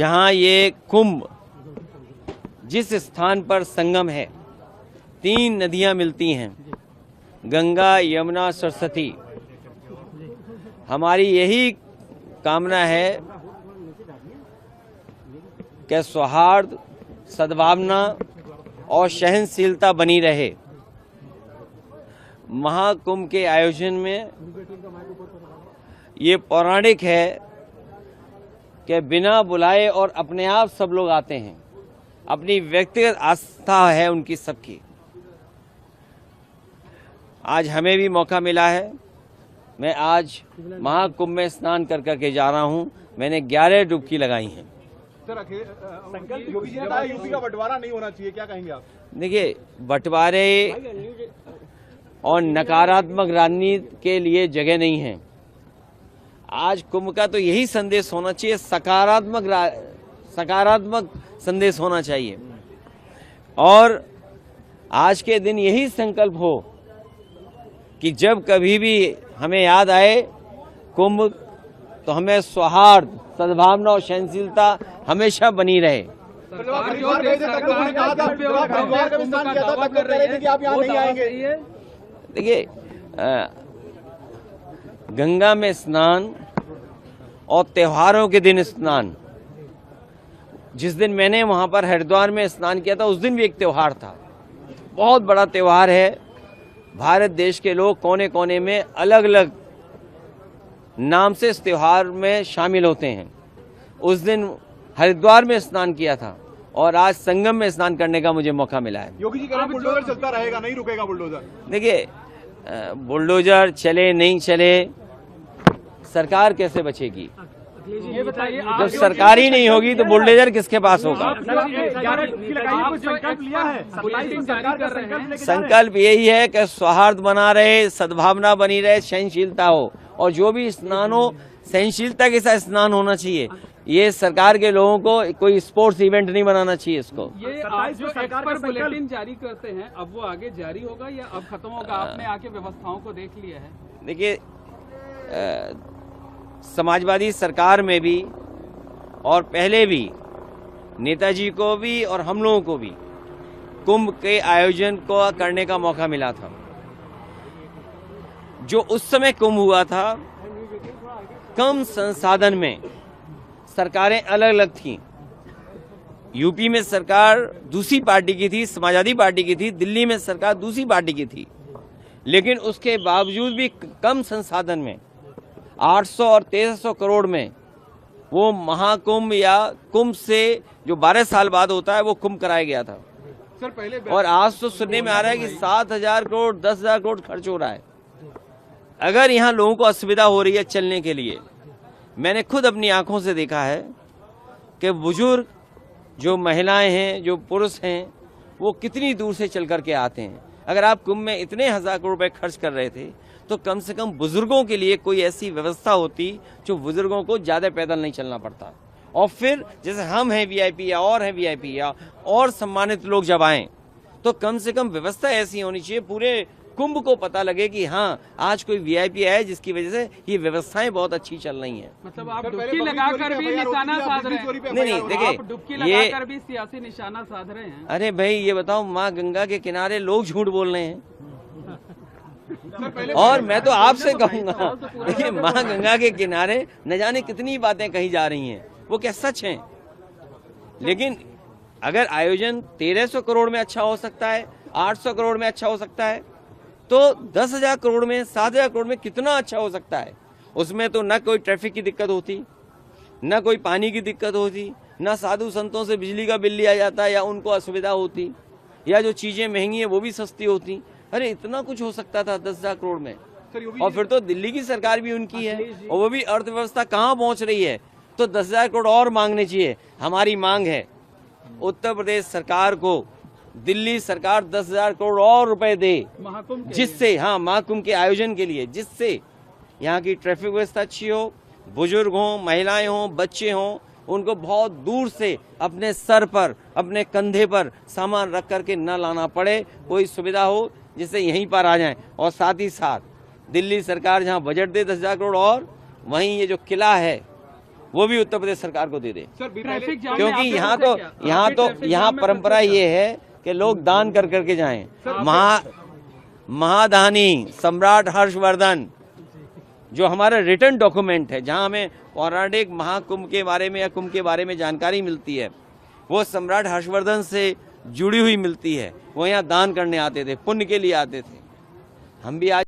जहां ये कुंभ जिस स्थान पर संगम है, 3 नदियां मिलती हैं, गंगा, यमुना, सरस्वती। हमारी यही कामना है कि सौहार्द, सद्भावना और सहनशीलता बनी रहे। महाकुंभ के आयोजन में ये पौराणिक है कि बिना बुलाए और अपने आप सब लोग आते हैं। अपनी व्यक्तिगत आस्था है उनकी सबकी। आज हमें भी मौका मिला है। मैं आज महाकुंभ में स्नान कर करके जा रहा हूं। मैंने 11 डुबकी लगाई हैं। सर, योगी जी ने कहा यूपी का बंटवारा नहीं होना चाहिए, क्या कहेंगे आप? देखिए, बंटवारे और नकारात्मक राजनीति के लिए जगह नहीं है। आज कुंभ का तो यही संदेश होना चाहिए, सकारात्मक संदेश होना चाहिए। और आज के दिन यही संकल्प हो कि जब कभी भी हमें याद आए कुंभ, तो हमें सौहार्द, सद्भावना और सहनशीलता हमेशा बनी रहे। देखिए, गंगा में स्नान और त्योहारों के दिन स्नान, जिस दिन मैंने वहां पर हरिद्वार में स्नान किया था, उस दिन भी एक त्योहार था। बहुत बड़ा त्योहार है। भारत देश के लोग कोने कोने में अलग अलग नाम से इस त्योहार में शामिल होते हैं। उस दिन हरिद्वार में स्नान किया था और आज संगम में स्नान करने का मुझे मौका मिला है। योगी जी कह रहे हैं बुलडोजर चलता रहेगा, नहीं रुकेगा बुलडोजर। देखिए, बुलडोजर चले नहीं चले, सरकार कैसे बचेगी? ये बताइए, जब सरकार ही नहीं होगी तो बुलडोजर किसके पास होगा? संकल्प यही है कि सौहार्द बना रहे, सद्भावना बनी रहे, सहनशीलता हो, और जो भी स्नान हो सहनशीलता के साथ स्नान होना चाहिए। ये सरकार के लोगों को कोई स्पोर्ट्स इवेंट नहीं बनाना चाहिए इसको। ये आज जो एक्सपर्ट बुलेटिन जारी करते हैं, अब वो आगे जारी होगा या अब खत्म होगा? आपने आके व्यवस्थाओं को देख लिया है? देखिए, समाजवादी सरकार में भी और पहले भी नेताजी को भी और हम लोगों को भी कुंभ के आयोजन को करने का मौका मिला था। जो उस समय कुंभ हुआ था, कम संसाधन में सरकारें अलग अलग थीं। यूपी में सरकार दूसरी पार्टी की थी, समाजवादी पार्टी की थी। दिल्ली में सरकार दूसरी पार्टी की थी। लेकिन उसके बावजूद भी कम संसाधन में 800 और 1300 करोड़ में वो महाकुंभ या कुंभ से जो 12 साल बाद होता है वो कुंभ कराया गया था। सर, पहले और आज तो सुनने में आ रहा है कि 7,000 करोड़ 10,000 करोड़ खर्च हो रहा है। अगर यहाँ लोगों को असुविधा हो रही है चलने के लिए, मैंने खुद अपनी आंखों से देखा है कि बुजुर्ग, जो महिलाएं हैं, जो पुरुष हैं, वो कितनी दूर से चल करके आते हैं। अगर आप कुंभ में इतने 1000 करोड़ रुपए खर्च कर रहे थे तो कम से कम बुजुर्गों के लिए कोई ऐसी व्यवस्था होती जो बुजुर्गों को ज्यादा पैदल नहीं चलना पड़ता। और फिर जैसे हम हैं वीआईपी या और हैं वीआईपी या और सम्मानित लोग जब आए तो कम से कम व्यवस्था ऐसी होनी चाहिए, पूरे कुंभ को पता लगे कि हाँ, आज कोई वीआईपी है जिसकी वजह से ये व्यवस्थाएं बहुत अच्छी चल रही हैं। मतलब आप डुबकी लगाकर भी निशाना साध रहे हैं? नहीं, देखिए, डुबकी लगाकर भी सियासी निशाना साध रहे हैं। अरे भाई, ये बताओ, माँ गंगा के किनारे लोग झूठ बोल रहे हैं। और मैं तो आपसे कहूंगा, देखिए, माँ गंगा के किनारे न जाने कितनी बातें कही जा रही हैं, वो क्या सच हैं? लेकिन अगर आयोजन 1300 करोड़ में अच्छा हो सकता है, 800 करोड़ में अच्छा हो सकता है, तो 10,000 करोड़ में, 7,000 करोड़ में कितना अच्छा हो सकता है। उसमें तो न कोई ट्रैफिक की दिक्कत होती, न कोई पानी की दिक्कत होती, न साधु संतों से बिजली का बिल लिया जाता या उनको असुविधा होती, या जो चीजें महंगी हैं वो भी सस्ती होती। अरे, इतना कुछ हो सकता था 10,000 करोड़ में। और फिर तो दिल्ली की सरकार भी उनकी है और वो भी अर्थव्यवस्था कहाँ पहुंच रही है, तो 10,000 करोड़ और मांगने चाहिए। हमारी मांग है उत्तर प्रदेश सरकार को दिल्ली सरकार 10,000 करोड़ और रुपए दे, जिससे, हाँ, महाकुंभ के आयोजन के लिए, जिससे यहाँ की ट्रैफिक व्यवस्था अच्छी हो, बुजुर्ग हों, महिलाएं हों, बच्चे हों, उनको बहुत दूर से अपने सर पर, अपने कंधे पर सामान रख करके न लाना पड़े, कोई सुविधा हो जिससे यहीं पर आ जाएं। और साथ ही साथ दिल्ली सरकार जहां बजट दे 10,000 करोड़, और वहीं ये जो किला है वो भी उत्तर प्रदेश सरकार को दे दे। सर ट्रैफिक जाम में क्योंकि आपके यहाँ फंसे तो क्या? यहाँ आपके तो ट्रैफिक यहाँ जाम में परंपरा फंसे ये है कि लोग दान कर करके जाएं। सर, महादानी सम्राट हर्षवर्धन जो हमारा रिटर्न डॉक्यूमेंट है, जहां हमें पौराणिक महाकुंभ के बारे में या कुंभ के बारे में जानकारी मिलती है, वो सम्राट हर्षवर्धन से जुड़ी हुई मिलती है। वो यहाँ दान करने आते थे, पुण्य के लिए आते थे। हम भी आज